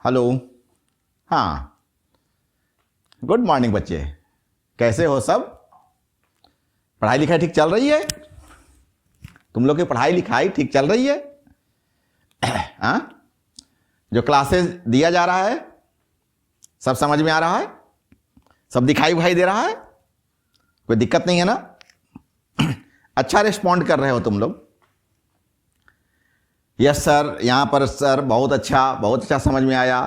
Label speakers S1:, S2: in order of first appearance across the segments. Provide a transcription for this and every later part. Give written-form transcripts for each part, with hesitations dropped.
S1: Hello. हाँ, good morning बच्चे, कैसे हो सब? पढ़ाई लिखाई ठीक चल रही है? तुम लोग की पढ़ाई लिखाई ठीक चल रही है? हाँ, जो क्लासेस दिया जा रहा है सब समझ में आ रहा है? सब दिखाई उखाई दे रहा है? कोई दिक्कत नहीं है ना? अच्छा रिस्पॉन्ड कर रहे हो तुम लोग? यस सर, यहां पर सर बहुत अच्छा समझ में आया।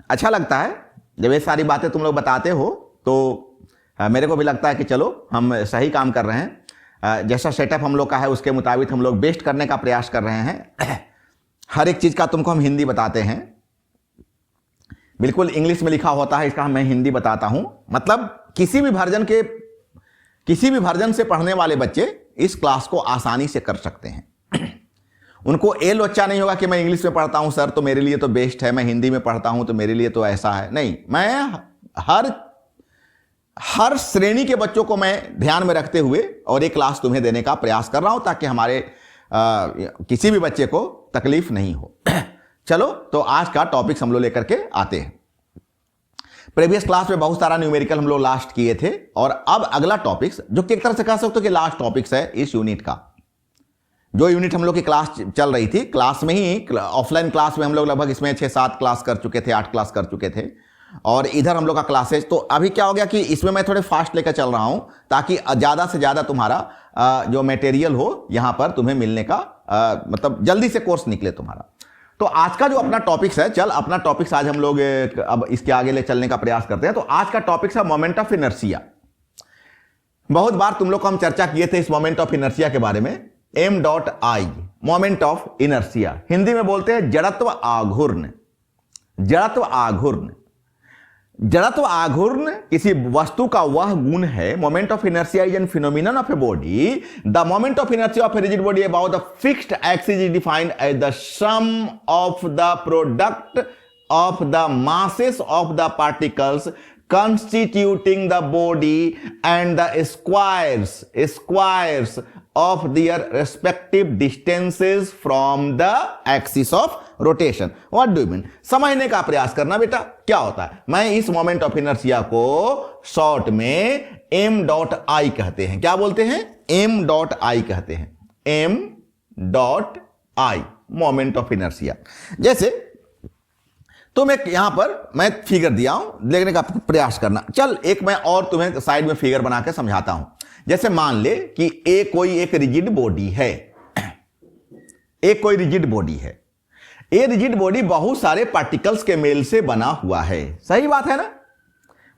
S1: अच्छा लगता है जब ये सारी बातें तुम लोग बताते हो, तो मेरे को भी लगता है कि चलो हम सही काम कर रहे हैं। जैसा सेटअप हम लोग का है उसके मुताबिक हम लोग बेस्ट करने का प्रयास कर रहे हैं। हर एक चीज का तुमको हम हिंदी बताते हैं, बिल्कुल इंग्लिश में लिखा होता है, इसका मैं हिंदी बताता हूं। मतलब किसी भी वर्जन से पढ़ने वाले बच्चे इस क्लास को आसानी से कर सकते हैं। उनको ये लोचा नहीं होगा कि मैं इंग्लिश में पढ़ता हूं सर तो मेरे लिए तो बेस्ट है, मैं हिंदी में पढ़ता हूं तो मेरे लिए तो ऐसा है। नहीं, मैं हर श्रेणी के बच्चों को मैं ध्यान में रखते हुए और एक क्लास तुम्हें देने का प्रयास कर रहा हूं ताकि हमारे किसी भी बच्चे को तकलीफ नहीं हो। चलो, तो आज का टॉपिक हम लोग लेकर के आते हैं। प्रीवियस क्लास में बहुत सारा न्यूमेरिकल हम लोग लास्ट किए थे और अब अगला टॉपिक, जो कि एक तरह से कह सकते हो कि लास्ट टॉपिक्स है इस यूनिट का। जो यूनिट हम लोग की क्लास चल रही थी, क्लास में ही ऑफलाइन क्लास में हम लोग लगभग इसमें 6-7 क्लास कर चुके थे, 8 क्लास कर चुके थे, और इधर हम लोग का क्लासेस। तो अभी क्या हो गया कि इसमें मैं थोड़े फास्ट लेकर चल रहा हूं ताकि ज्यादा से ज्यादा तुम्हारा जो मटेरियल हो यहां पर तुम्हें मिलने का मतलब जल्दी से कोर्स निकले तुम्हारा। तो आज का जो अपना टॉपिक्स है, चल अपना टॉपिक्स आज हम लोग अब इसके आगे ले चलने का प्रयास करते हैं। तो आज का टॉपिक्स है मोमेंट ऑफ इनर्शिया। बहुत बार तुम लोग को हम चर्चा किए थे इस मोमेंट ऑफ इनर्शिया के बारे में। m.I moment of inertia, Hindi में बोलते हैं जड़त्व आघूर्ण। जड़त्व आघूर्ण, जड़त्व आघूर्ण किसी वस्तु का वह गुण है। Moment of inertia is an phenomenon of a body. The moment of inertia of a rigid body about the fixed axis is defined as the sum of the product of the masses of the particles constituting the body and the squares of their respective distances from the axis of rotation. What do you mean? समझने का प्रयास करना बेटा, क्या होता है। मैं इस मोमेंट ऑफ इनर्शिया को शॉर्ट में m.I कहते हैं। क्या बोलते हैं? m.I कहते हैं। m.I moment of inertia. जैसे तो मैं यहां पर मैं फिगर दिया हूं, देखने का प्रयास करना। चल एक मैं और तुम्हें साइड में फिगर बना के समझाता हूं। जैसे मान ले कि कोई एक रिजिड बॉडी है, कोई रिजिड बॉडी है। ये रिजिड बॉडी बहुत सारे पार्टिकल्स के मेल से बना हुआ है। सही बात है ना?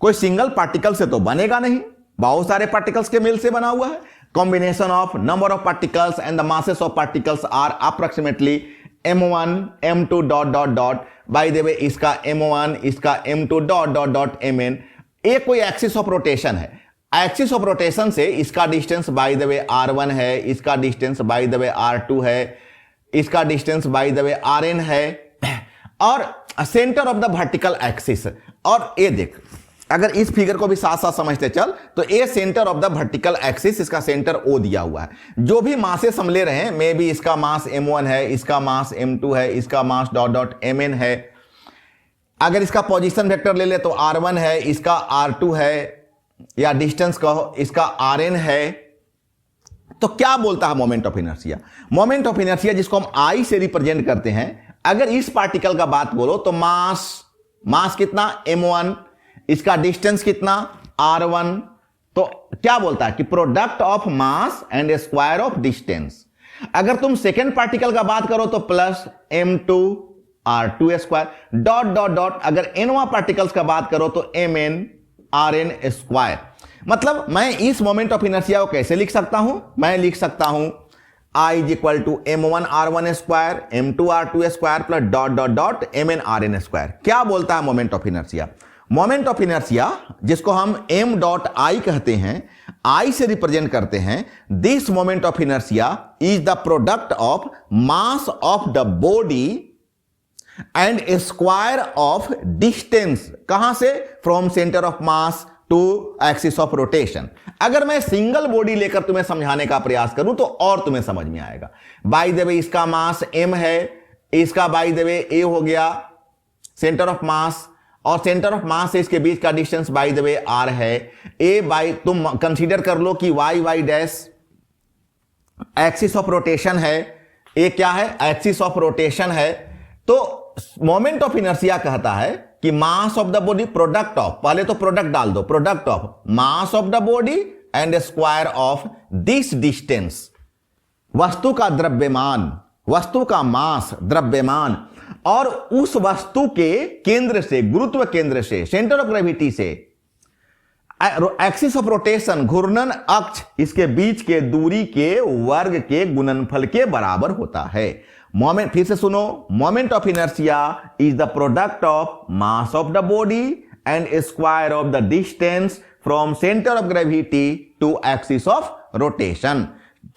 S1: कोई सिंगल पार्टिकल से तो बनेगा नहीं, बहुत सारे पार्टिकल्स के मेल से बना हुआ है। Combination of number of particles and the masses of particles are approximately m1 m2 dot dot dot. By the way इसका m1 इसका m2 dot dot dot mn। एक कोई एक्सिस ऑफ रोटेशन है। एक्सिस ऑफ रोटेशन से इसका distance by the way r1 है, इसका distance by the way r2 है, इसका distance by the way rn है, और centre of the vertical axis. और ये देख, अगर इस फिगर को भी साथ साथ समझते चल तो ये centre of the vertical axis, इसका सेंटर O दिया हुआ है। जो भी मासेस हम ले रहे हैं, मे बी इसका मास m1 है, इसका मास m2 है, इसका मास डॉट डॉट mn है। अगर इसका पोजीशन वेक्टर ले ले तो r1 है, इसका r2 है, या डिस्टेंस कहो इसका rn है। तो क्या बोलता है moment of inertia? Moment of inertia जिसको हम I से रिप्रेजेंट करते हैं, अगर इस पार्टिकल का बात बोलो तो मास कितना m1, इसका डिस्टेंस कितना r1। तो क्या बोलता है कि product of mass and square of distance. अगर तुम सेकेंड पार्टिकल का बात करो तो plus m2 r2 square dot dot dot. अगर nवा पार्टिकल्स का बात करो तो mn rn स्क्वायर। मतलब मैं इस मोमेंट ऑफ इनर्शिया को कैसे लिख सकता हूं? मैं लिख सकता हूं I is equal to m1 r1 square m2 r2 square plus dot dot dot mn rn square. क्या बोलता है moment of inertia? Moment of inertia जिसको हम m.I कहते हैं, I से रिप्रेजेंट करते हैं। This moment of inertia is the product of mass of the body and square of distance. कहां से? From centre of mass to axis of rotation. अगर मैं सिंगल बॉडी लेकर तुम्हें समझाने का प्रयास करूं तो और तुम्हें समझ में आएगा। बाय द वे इसका मास m है, इसका बाय द वे a हो गया, सेंटर ऑफ मास, और सेंटर ऑफ मास से इसके बीच का distance by the way R है। ए बाई, तुम कंसीडर कर लो कि Y Y dash axis of rotation है, ए क्या है, एक्सिस ऑफ रोटेशन है। तो मोमेंट ऑफ इनर्शिया कहता है कि मास of the body product of, पहले तो प्रोडक्ट डाल दो, product of mass of the body and square of this distance, वस्तु का द्रव्यमान, वस्तु का मास द्रव्यमान, और उस वस्तु के केंद्र से, गुरुत्व केंद्र से, सेंटर ऑफ ग्रेविटी से एक्सिस ऑफ रोटेशन, घूर्णन अक्ष, इसके बीच के दूरी के वर्ग के गुणनफल के बराबर होता है। मोमेंट, फिर से सुनो, moment of inertia is the product of mass of the body and square of the distance from centre of gravity to axis of rotation.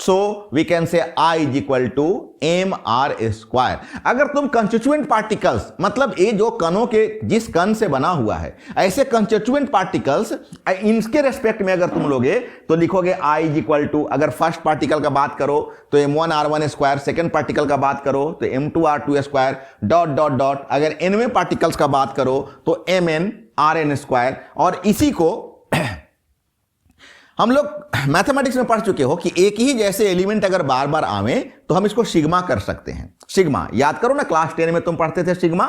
S1: So we can say I is equal to mr square. अगर तुम constituent particles, मतलब ये जो कणों के जिस कण से बना हुआ है, ऐसे कंस्टिट्यूएंट पार्टिकल्स इनके रेस्पेक्ट में अगर तुम लोगे तो लिखोगे I इज इक्वल टू, अगर फर्स्ट पार्टिकल का बात करो तो m1r1 स्क्वायर, सेकेंड पार्टिकल का बात करो तो m2r2 square, dot dot dot, अगर nवें पार्टिकल्स का बात करो तो mn स्क्वायर। और इसी को हम लोग मैथमेटिक्स में पढ़ चुके हो कि एक ही जैसे एलिमेंट अगर बार बार आवे तो हम इसको सिग्मा कर सकते हैं। सिग्मा याद करो ना, क्लास 10 में तुम पढ़ते थे सिग्मा,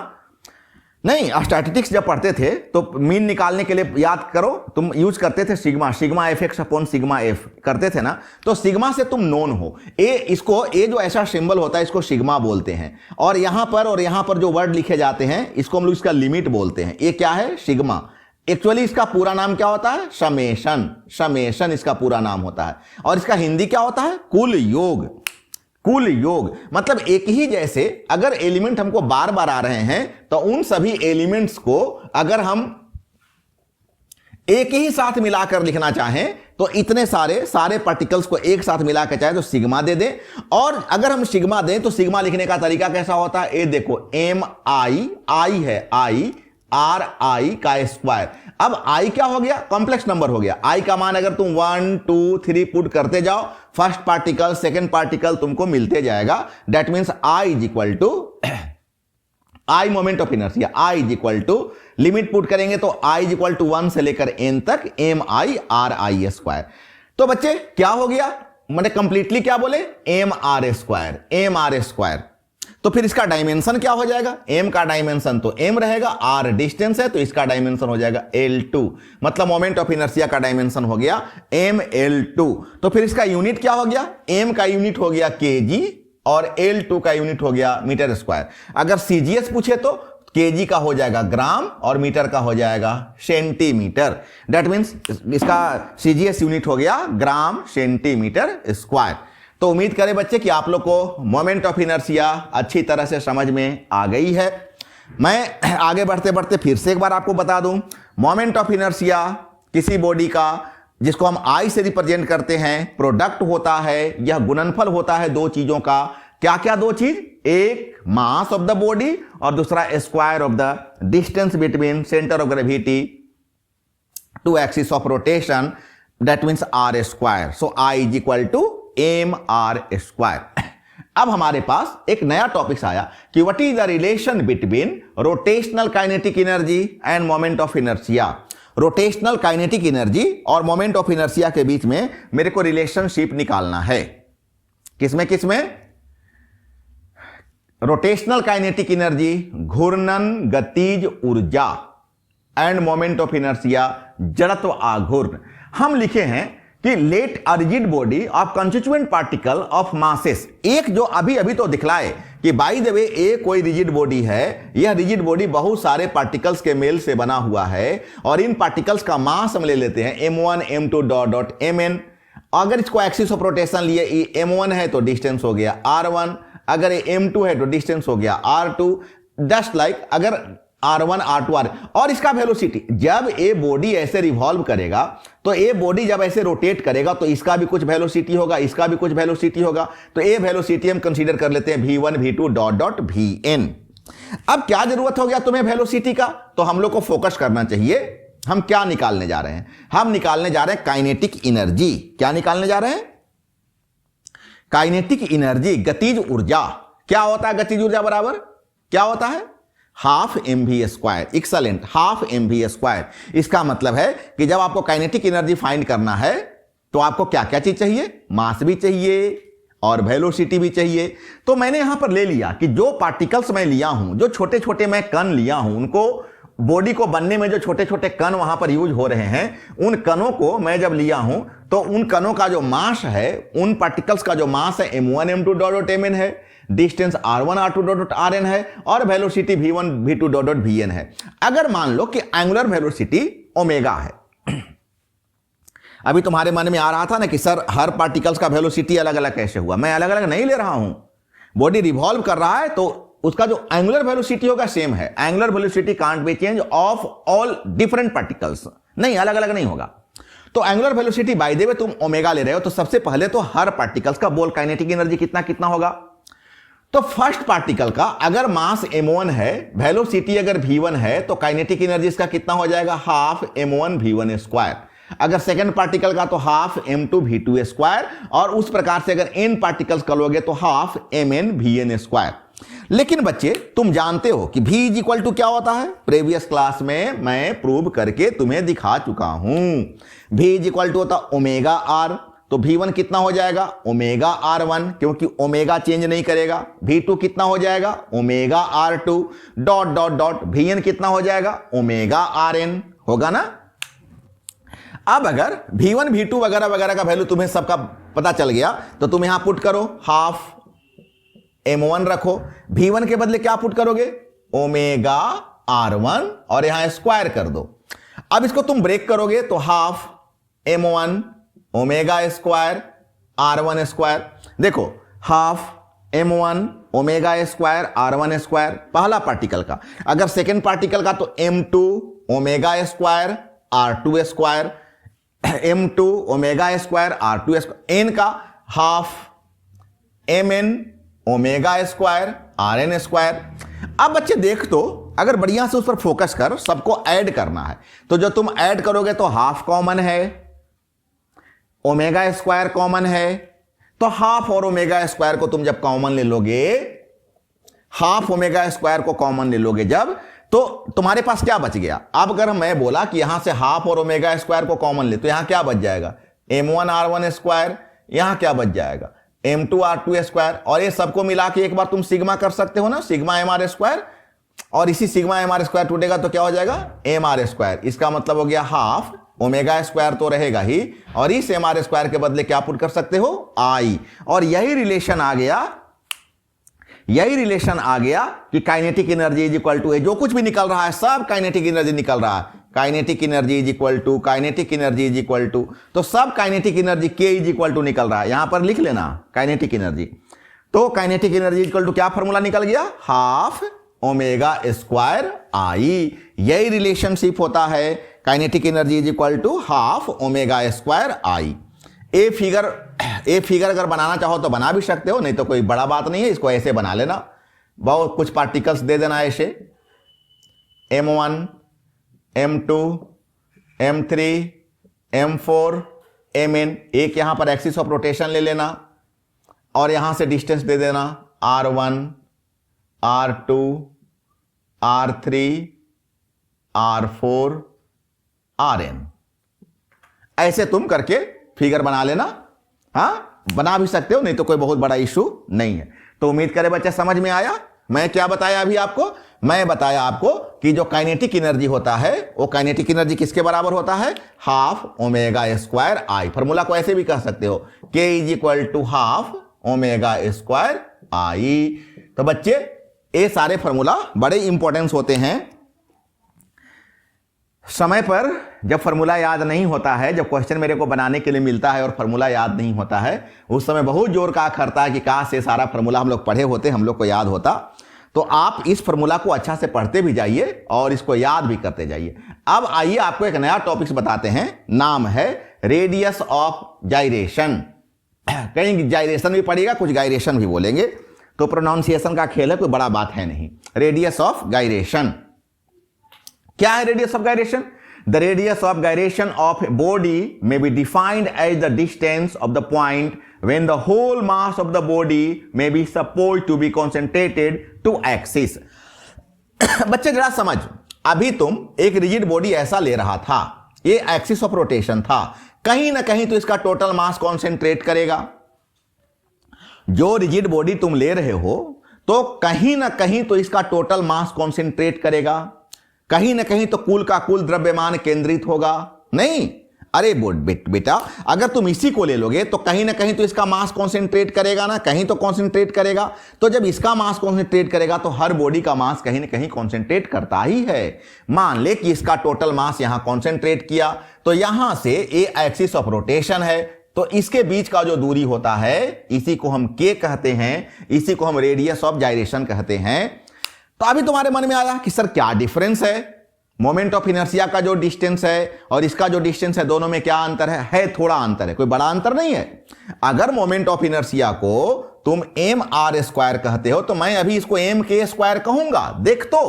S1: नहीं स्टैटिस्टिक्स जब पढ़ते थे तो मीन निकालने के लिए याद करो, तुम यूज करते थे sigma, sigma F x upon sigma F करते थे ना। तो सिग्मा से तुम नोन हो, इसको जो ऐसा सिंबल होता है इसको सिग्मा बोलते हैं, और यहां पर जो वर्ड लिखे जाते हैं इसको हम लोग इसका लिमिट बोलते हैं। ये क्या है, सिग्मा। एक्चुअली इसका पूरा नाम क्या होता है, समेशन, समेशन इसका पूरा नाम होता है। और इसका हिंदी क्या होता है, कुल योग। कुल योग मतलब एक ही जैसे अगर एलिमेंट हमको बार बार आ रहे हैं तो उन सभी एलिमेंट्स को अगर हम एक ही साथ मिलाकर लिखना चाहें तो इतने सारे पार्टिकल्स को एक साथ मिलाकर चाहे तो सिग्मा दे दें। और अगर हम सिग्मा दें तो सिग्मा लिखने का तरीका कैसा होता है, ये देखो आई है, आई आर आई का स्क्वायर। अब आई क्या हो गया, कॉम्प्लेक्स नंबर हो गया। आई का मान अगर तुम 1 2 3 पुट करते जाओ, फर्स्ट पार्टिकल सेकंड पार्टिकल तुमको मिलते जाएगा। That means I is equal to I moment of inertia, I is equal to limit put करेंगे तो आई इज इक्वल टू 1 से लेकर n तक M I R I square. तो बच्चे क्या हो गया, मैंने कंप्लीटली क्या बोले, एम आर स्क्वायर। तो फिर इसका डायमेंशन क्या हो जाएगा, m का डायमेंशन तो m रहेगा, r डिस्टेंस है तो इसका डायमेंशन हो जाएगा L2, मतलब मोमेंट ऑफ इनर्शिया का डायमेंशन हो गया mL2। तो फिर इसका यूनिट क्या हो गया, m का यूनिट हो गया kg और L2 का यूनिट हो गया मीटर स्क्वायर। अगर CGS पूछे तो kg का हो जाएगा ग्राम और मीटर का हो जाएगा सेंटीमीटर। दैट मीन्स इसका CGS यूनिट हो गया ग्राम सेंटीमीटर स्क्वायर। तो उम्मीद करें बच्चे कि आप लोग को मोमेंट ऑफ इनर्शिया अच्छी तरह से समझ में आ गई है। मैं आगे बढ़ते बढ़ते फिर से एक बार आपको बता दूं, मोमेंट ऑफ इनर्शिया किसी बॉडी का जिसको हम आई से रिप्रेजेंट करते हैं प्रोडक्ट होता है, यह गुणनफल होता है दो चीजों का। क्या क्या दो चीज, एक मास ऑफ द बॉडी और दूसरा square of the distance between centre of gravity to axis of rotation, that means R square. So I is equal to M R square. अब हमारे पास एक नया टॉपिक आया कि what is the relation between rotational kinetic energy and moment of inertia. Rotational kinetic energy और moment of inertia के बीच में मेरे को रिलेशनशिप निकालना है। किसमें किसमें, रोटेशनल काइनेटिक एनर्जी घूर्णन गतिज ऊर्जा एंड मोमेंट ऑफ इनर्शिया जड़त्व आघूर्ण। हम लिखे हैं कि let a rigid body of constituent particle of masses, एक जो अभी अभी तो दिखलाए कि बाय द वे ये कोई रिजिड बॉडी है, यह रिजिड बॉडी बहुत सारे पार्टिकल्स के मेल से बना हुआ है और इन पार्टिकल्स का मास हम ले लेते हैं m1 m2 dot dot mn। अगर इसको एक्सिस ऑफ रोटेशन लिए m1 है तो डिस्टेंस हो गया r1, अगर ये m2 है तो डिस्टेंस हो गया r2, जस्ट लाइक अगर R1 R2 R, और इसका वेलोसिटी, जब ये बॉडी ऐसे रिवॉल्व करेगा तो ये बॉडी जब ऐसे रोटेट करेगा तो इसका भी कुछ वेलोसिटी होगा, इसका भी कुछ वेलोसिटी होगा। तो ये वेलोसिटी हम कंसीडर कर लेते हैं v1 v2 dot dot vn। अब क्या जरूरत हो गया तुम्हें वेलोसिटी का, तो हम लोग को फोकस करना चाहिए। हम क्या निकालने जा रहे हैं, हम निकालने जा रहे हैं काइनेटिक एनर्जी। क्या निकालने जा रहे हैं, काइनेटिक एनर्जी, गतिज ऊर्जा। क्या होता है गतिज ऊर्जा बराबर क्या होता है, half M V square. Excellent, half M V square. इसका मतलब है कि जब आपको काइनेटिक एनर्जी फाइंड करना है तो आपको क्या क्या चीज चाहिए, मास भी चाहिए और वेलोसिटी भी चाहिए। तो मैंने यहां पर ले लिया कि जो पार्टिकल्स मैं लिया हूं, जो छोटे छोटे मैं कण लिया हूं, उनको बॉडी को बनने में जो छोटे छोटे कण वहां पर यूज हो रहे हैं, उन कणों को मैं जब लिया हूं तो उन कणों का जो मास है, उन पार्टिकल्स का जो मास है m1 m2 डॉट mn है, distance r1 r2 dot rn है और velocity v1 v2 dot vn है। अगर मान लो कि एंगुलर वेलोसिटी ओमेगा है, अभी तुम्हारे मन में आ रहा था ना कि सर हर पार्टिकल्स का वेलोसिटी अलग अलग कैसे हुआ। मैं अलग अलग नहीं ले रहा हूं, बॉडी रिवॉल्व कर रहा है तो उसका जो एंगुलर वेलोसिटी होगा सेम है। Angular velocity can't be change of all different particles, नहीं अलग अलग नहीं होगा। तो एंगुलर वेलोसिटी बाय द वे तुम ओमेगा ले रहे हो, तो सबसे पहले तो हर पार्टिकल्स का बोल काइनेटिक एनर्जी कितना कितना होगा। तो फर्स्ट पार्टिकल का अगर मास m1 है, वेलोसिटी अगर v1 है, तो काइनेटिक एनर्जी इसका कितना हो जाएगा, हाफ m1 v1 स्क्वायर। अगर सेकंड पार्टिकल का तो हाफ m2 v2 स्क्वायर, और उस प्रकार से अगर n पार्टिकल्स का लोगे तो हाफ mn vn स्क्वायर। लेकिन बच्चे तुम जानते हो कि v इज इक्वल टू क्या होता है, प्रीवियस क्लास में मैं प्रूव करके तुम्हें दिखा चुका हूं। v इज इक्वल टू होता ओमेगा r, तो v1 कितना हो जाएगा, ओमेगा r1, क्योंकि ओमेगा चेंज नहीं करेगा। v2 कितना हो जाएगा, omega r2 dot dot dot vn कितना हो जाएगा, ओमेगा rn होगा ना। अब अगर v1 v2 वगैरह वगैरह का वैल्यू तुम्हें सबका पता चल गया तो तुम यहां पुट करो, हाफ m1 रखो, v1 के बदले क्या पुट करोगे, ओमेगा r1 और यहां स्क्वायर कर दो। अब इसको तुम ब्रेक करोगे तो half m1 omega square r1 square. देखो half m1 omega square r1 square पहला पार्टिकल का, अगर सेकेंड पार्टिकल का तो m2 omega square r2 square, m2 omega square r2 square, n का half mn omega square rn square. अब बच्चे देख, तो अगर बढ़िया से उस पर फोकस कर, सबको ऐड करना है, तो जो तुम ऐड करोगे तो हाफ कॉमन है, ओमेगा स्क्वायर कॉमन है, तो हाफ और ओमेगा स्क्वायर को तुम जब कॉमन ले लोगे, हाफ ओमेगा स्क्वायर को कॉमन ले लोगे जब, तो तुम्हारे पास क्या बच गया। अब अगर मैं बोला कि यहां से हाफ और ओमेगा स्क्वायर को कॉमन ले, तो यहां क्या बच जाएगा, m1 r1 स्क्वायर, यहां क्या बच जाएगा, m2 r2 स्क्वायर, और ये सबको मिला के एक बार तुम सिग्मा कर सकते हो ना, सिग्मा mr स्क्वायर, और इसी सिग्मा mr स्क्वायर टूटेगा तो क्या हो जाएगा, mr स्क्वायर। इसका मतलब हो गया हाफ ओमेगा स्क्वायर तो रहेगा ही, और इस mr स्क्वायर के बदले क्या पुट कर सकते हो, i। और यही रिलेशन आ गया कि kinetic energy is equal to, जो कुछ भी निकल रहा है सब काइनेटिक एनर्जी निकल रहा है, kinetic energy is equal to, kinetic energy is equal to, तो सब kinetic energy k is equal to निकल रहा है। यहां पर लिख लेना काइनेटिक एनर्जी, तो kinetic energy is equal to क्या फॉर्मूला निकल गया, हाफ ओमेगा स्क्वायर i। यही रिलेशनशिप होता है, kinetic energy is equal to half omega square i। A figure अगर बनाना चाहो तो बना भी सकते हो, नहीं तो कोई बड़ा बात नहीं है, इसको ऐसे बना लेना, बहुत कुछ पार्टिकल्स दे देना ऐसे, m1 m2 m3 m4 mn, एक यहां पर एक्सिस ऑफ रोटेशन ले लेना और यहां से डिस्टेंस दे देना r1 r2 r3 r4 rn। ऐसे तुम करके फिगर बना लेना, हाँ बना भी सकते हो, नहीं तो कोई बहुत बड़ा इशू नहीं है। तो उम्मीद करें बच्चे समझ में आया। मैं क्या बताया अभी आपको, मैं बताया आपको कि जो काइनेटिक एनर्जी होता है वो काइनेटिक एनर्जी किसके बराबर होता है, half omega square i। Formula को ऐसे भी कह सकते हो, k is equal to half omega square i। तो बच्चे ये सारे फॉर्मूला बड़े इंपॉर्टेंस होते हैं। समय पर जब फॉर्मूला याद नहीं होता है, जब क्वेश्चन मेरे को बनाने के लिए मिलता है और फॉर्मूला याद नहीं होता है, उस समय बहुत जोर का करता है कि काश से सारा फॉर्मूला हम लोग पढ़े होते, हम लोग को याद होता। तो आप इस फॉर्मूला को अच्छा से पढ़ते भी जाइए और इसको याद भी करते जाइए। अब आइए आपको एक नया टॉपिक्स बताते हैं, नाम है रेडियस ऑफ जाइरेशन। कहीं जाइरेशन भी पढ़ेगा, कुछ गायरेशन भी बोलेंगे, तो प्रोनाउंसिएशन का खेल है, कोई बड़ा बात है नहीं। रेडियस ऑफ गायरेशन क्या है, radius of gyration, the radius of gyration of a body may be defined as the distance of the point when the whole mass of the body may be supposed to be concentrated to axis। बच्चे जरा समझ, अभी तुम एक rigid body ऐसा ले रहा था, ये एक्सिस ऑफ रोटेशन था, कहीं ना कहीं तो इसका टोटल मास कॉन्सेंट्रेट करेगा। जो रिजिड बॉडी तुम ले रहे हो तो कहीं ना कहीं तो इसका टोटल मास कॉन्सेंट्रेट करेगा, कहीं ना कहीं तो कुल का कुल द्रव्यमान केंद्रित होगा। नहीं, अरे बेटा अगर तुम इसी को ले लोगे तो कहीं ना कहीं तो इसका मास कॉन्सेंट्रेट करेगा ना, कहीं तो कॉन्सेंट्रेट करेगा। तो जब इसका मास कॉन्सेंट्रेट करेगा तो हर बॉडी का मास कहीं ना कहीं कॉन्सेंट्रेट करता ही है। मान ले कि इसका टोटल मास यहां कॉन्सेंट्रेट किया, तो यहां से ए एक्सिस ऑफ रोटेशन है, तो इसके बीच का जो दूरी होता है इसी को हम के कहते हैं, इसी को हम रेडियस ऑफ जाइरेशन कहते हैं। तो अभी तुम्हारे मन में आया कि सर क्या डिफरेंस है, मोमेंट ऑफ इनर्शिया का जो डिस्टेंस है और इसका जो डिस्टेंस है, दोनों में क्या अंतर है थोड़ा अंतर है, कोई बड़ा अंतर नहीं है। अगर मोमेंट ऑफ इनर्शिया को तुम एम आर स्क्वायर कहते हो तो मैं अभी इसको एम के स्क्वायर कहूंगा। देख तो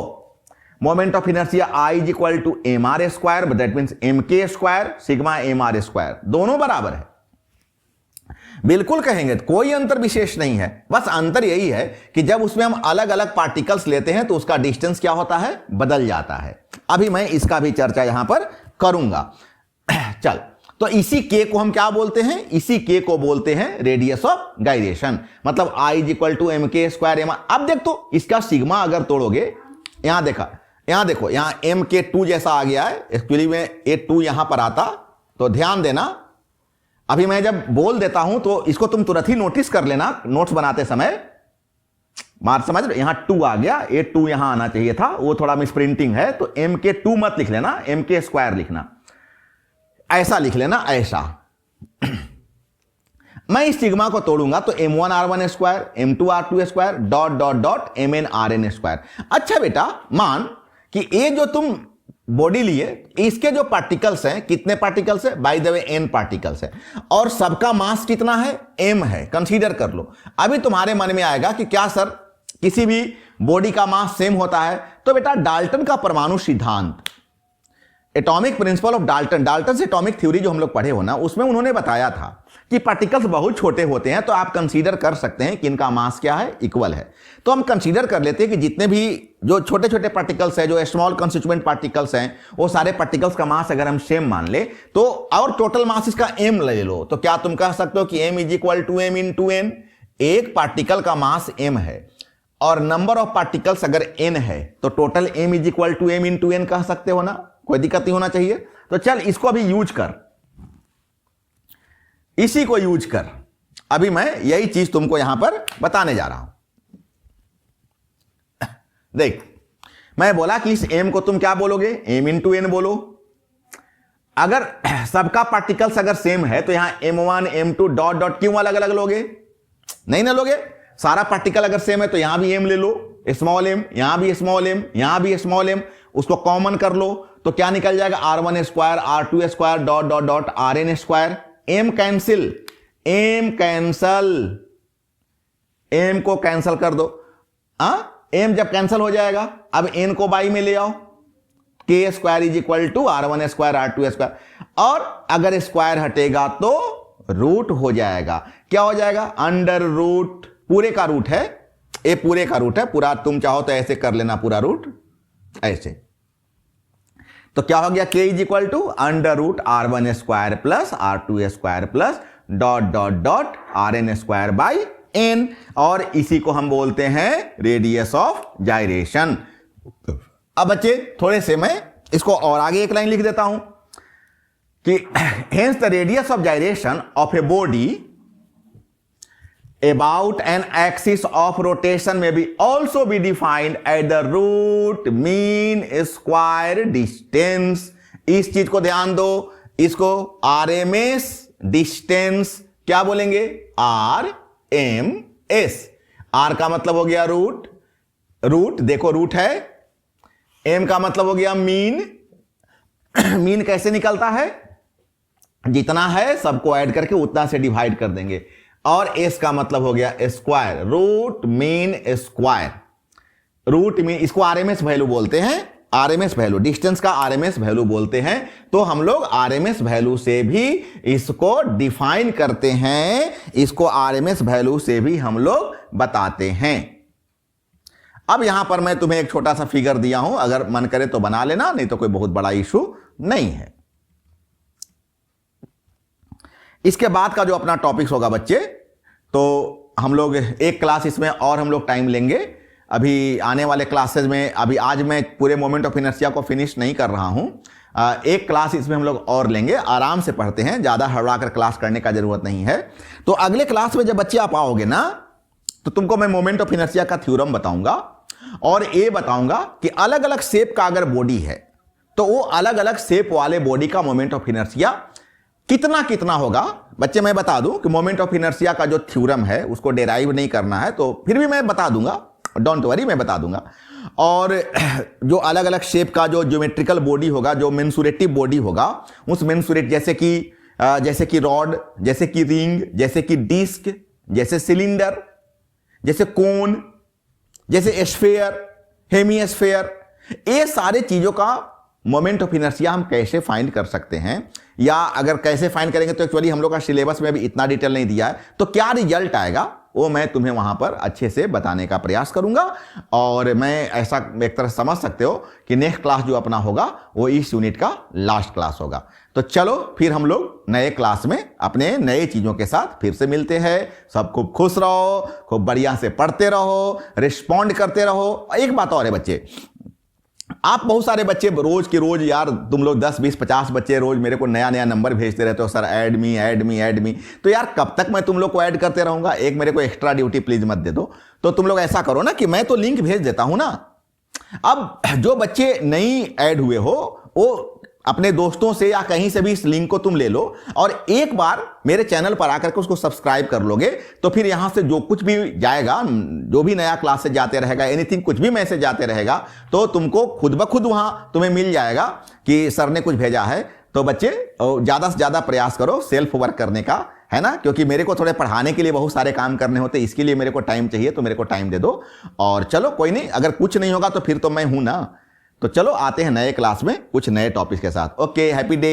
S1: moment of inertia I is equal to M R square, that means M K square sigma M R square, दोनों बराबर है, बिल्कुल कहेंगे, कोई अंतर विशेष नहीं है। बस अंतर यही है कि जब उसमें हम अलग अलग पार्टिकल्स लेते हैं तो उसका डिस्टेंस क्या होता है, बदल जाता है। अभी मैं इसका भी चर्चा यहां पर करूंगा। चल, तो इसी के को हम क्या बोलते हैं, इसी के को बोलते हैं रेडियस ऑफ गाइरेशन, मतलब आई is equal to M K square M. अब देख तो इसका सिग्मा अगर तोड़ोगे, यहां देखो यहां एम के 2 जैसा आ गया है, एक्चुअली में ए 2 यहां पर आता, तो ध्यान देना। अभी मैं जब बोल देता हूं तो इसको तुम तुरंत ही नोटिस कर लेना नोट्स बनाते समय। मार समझ रहे, यहां 2 आ गया, ए 2 यहां आना चाहिए था, वो थोड़ा मिसप्रिंटिंग है, तो एम के 2 मत लिख लेना, एम के स्क्वायर लिखना, ऐसा लिख लेना, ऐसा। मैं इस सिग्मा को तोड़ूंगा तो m1 r1 square, m2 r2 square, dot dot dot mn rn square. अच्छा बेटा, मान कि ये जो तुम बॉडी लिए, इसके जो पार्टिकल्स हैं, कितने पार्टिकल्स है, bye the way n particles है, और सबका मास कितना है, m है, कंसीडर कर लो। अभी तुम्हारे मन में आएगा कि क्या सर किसी भी बॉडी का मास सेम होता है? तो बेटा डाल्टन का परमाणु सिद्धांत, atomic principle of Dalton, Dalton से एटॉमिक थ्योरी जो हम लोग पढ़े हो ना, उसमें उन्होंने बताया था कि पार्टिकल्स बहुत छोटे होते हैं, तो आप कंसीडर कर सकते हैं कि इनका मास क्या है, इक्वल है। तो हम कंसीडर कर लेते हैं कि जितने भी जो छोटे छोटे पार्टिकल्स हैं, जो स्मॉल कंस्टिट्यूएंट पार्टिकल्स हैं, वो सारे पार्टिकल्स का मास अगर हम सेम मान ले तो, और टोटल मास इसका m ले लो, तो क्या तुम कह सकते हो कि m is equal to m into n। एक पार्टिकल का मास m है और नंबर ऑफ पार्टिकल्स अगर n है तो total m is equal to m into n कह सकते हो ना, कोई दिक्कत नहीं होना चाहिए। तो चल इसको अभी यूज कर, इसी को यूज कर। अभी मैं यही चीज तुमको यहां पर बताने जा रहा हूं। देख, मैं बोला कि इस m को तुम क्या बोलोगे, m इंटू n बोलो। अगर सबका पार्टिकल्स अगर सेम है तो यहां m1 m2 डॉट डॉट क्यों अलग अलग लोगे, नहीं ना लोगे। सारा पार्टिकल अगर सेम है तो यहां भी m ले लो, स्मॉल m, यहां भी स्मॉल m, यहां भी स्मॉल m, उसको कॉमन कर लो तो क्या निकल जाएगा, r1 square r2 square dot dot dot rn square. m cancel, m cancel, m को कैंसल कर दो। m जब कैंसल हो जाएगा, अब n को बाई में ले आओ, k square is equal to r1 square r2 square, और अगर स्क्वायर हटेगा तो रूट हो जाएगा। क्या हो जाएगा, अंडर रूट, पूरे का रूट है, ये पूरे का रूट है, पूरा तुम चाहो तो ऐसे कर लेना, पूरा रूट ऐसे। तो क्या हो गया, k is equal to under root r1 square plus r2 square plus dot dot dot rn square by n, और इसी को हम बोलते हैं रेडियस ऑफ जाइरेशन। अब बच्चे थोड़े से मैं इसको और आगे एक लाइन लिख देता हूं कि hence the radius of gyration of a body about an axis of rotation may be also be defined at the root mean square distance। इस चीज को ध्यान दो, इसको RMS डिस्टेंस क्या बोलेंगे, RMS। R का मतलब हो गया रूट, रूट देखो रूट है, M का मतलब हो गया मीन। मीन कैसे निकलता है, जितना है सबको ऐड करके उतना से डिवाइड कर देंगे, और एस का मतलब हो गया square, root mean square. Root mean इसको आरएमएस वैल्यू बोलते हैं, आरएमएस वैल्यू, डिस्टेंस का आरएमएस वैल्यू बोलते हैं। तो हम लोग आरएमएस वैल्यू से भी इसको डिफाइन करते हैं, इसको आरएमएस वैल्यू से भी हम लोग बताते हैं। अब यहां पर मैं तुम्हें एक छोटा सा फिगर दिया हूं, अगर मन करे तो बना लेना, नहीं तो कोई बहुत बड़ा इशू नहीं है। इसके बाद का जो अपना टॉपिक्स होगा बच्चे, तो हम लोग एक क्लास इसमें और हम लोग टाइम लेंगे। अभी आने वाले क्लासेस में, अभी आज मैं पूरे मोमेंट ऑफ इनर्शिया को फिनिश नहीं कर रहा हूं, एक क्लास इसमें हम लोग और लेंगे। आराम से पढ़ते हैं, ज्यादा हड़बड़ा कर क्लास करने का जरूरत नहीं है। तो अगले क्लास में जब बच्चे आप आओगे ना, तो तुमको मैं मोमेंट ऑफ इनर्शिया का थ्योरम बताऊंगा और ये बताऊंगा कि अलग अलग शेप का अगर बॉडी है तो वो अलग अलग शेप वाले बॉडी का मोमेंट ऑफ इनर्शिया कितना कितना होगा। बच्चे मैं बता दूं कि मोमेंट ऑफ इनर्शिया का जो थ्योरम है उसको डेराइव नहीं करना है, तो फिर भी मैं बता दूंगा, डोंट वरी, मैं बता दूंगा। और जो अलग अलग शेप का जो ज्योमेट्रिकल बॉडी होगा, जो मेंसुरेटिव बॉडी होगा, उस मेंसुरेट जैसे कि रॉड, जैसे कि रिंग, जैसे कि डिस्क, जैसे सिलेंडर, जैसे कोन, जैसे स्फेयर, हेमीस्फेयर, ये सारे चीजों का मोमेंट ऑफ इनर्शिया हम कैसे फाइंड कर सकते हैं, या अगर कैसे फाइंड करेंगे तो एक्चुअली हम लोग का सिलेबस में भी इतना डिटेल नहीं दिया है, तो क्या रिजल्ट आएगा वो मैं तुम्हें वहां पर अच्छे से बताने का प्रयास करूंगा। और मैं ऐसा एक तरह समझ सकते हो कि नेक्स्ट क्लास जो अपना होगा वो इस यूनिट का लास्ट क्लास होगा। तो चलो फिर हम लोग नए क्लास में अपने नए चीजों के साथ फिर से मिलते हैं। सब खूब खुश रहो, खूब बढ़िया से पढ़ते रहो, रिस्पॉन्ड करते रहो। एक बात और है बच्चे, आप बहुत सारे बच्चे रोज के रोज, यार तुम लोग 10 20 50 बच्चे रोज मेरे को नया नया नंबर भेजते रहते हो, sir add me add me add me. तो यार कब तक मैं तुम लोग को ऐड करते रहूंगा, एक मेरे को एक्स्ट्रा ड्यूटी प्लीज मत दे दो। तो तुम लोग ऐसा करो ना कि मैं तो लिंक भेज देता हूं ना। अब जो बच्चे नहीं ऐड हुए हो वो अपने दोस्तों से या कहीं से भी इस लिंक को तुम ले लो और एक बार मेरे चैनल पर आकर के उसको सब्सक्राइब कर लोगे, तो फिर यहां से जो कुछ भी जाएगा, जो भी नया क्लास से जाते रहेगा, एनीथिंग कुछ भी मैसेज जाते रहेगा, तो तुमको खुद ब खुद वहां तुम्हें मिल जाएगा कि सर ने कुछ भेजा है। तो बच्चे ज्यादा से ज्यादा प्रयास करो सेल्फ वर्क करने का, है ना, क्योंकि मेरे को थोड़े पढ़ाने के लिए बहुत सारे काम करने होते, इसके लिए मेरे को टाइम चाहिए, तो मेरे को टाइम दे दो। और चलो कोई नहीं, अगर कुछ नहीं होगा तो फिर तो मैं हूं ना। तो चलो आते हैं नए क्लास में कुछ नए टॉपिक के साथ। Okay, happy day.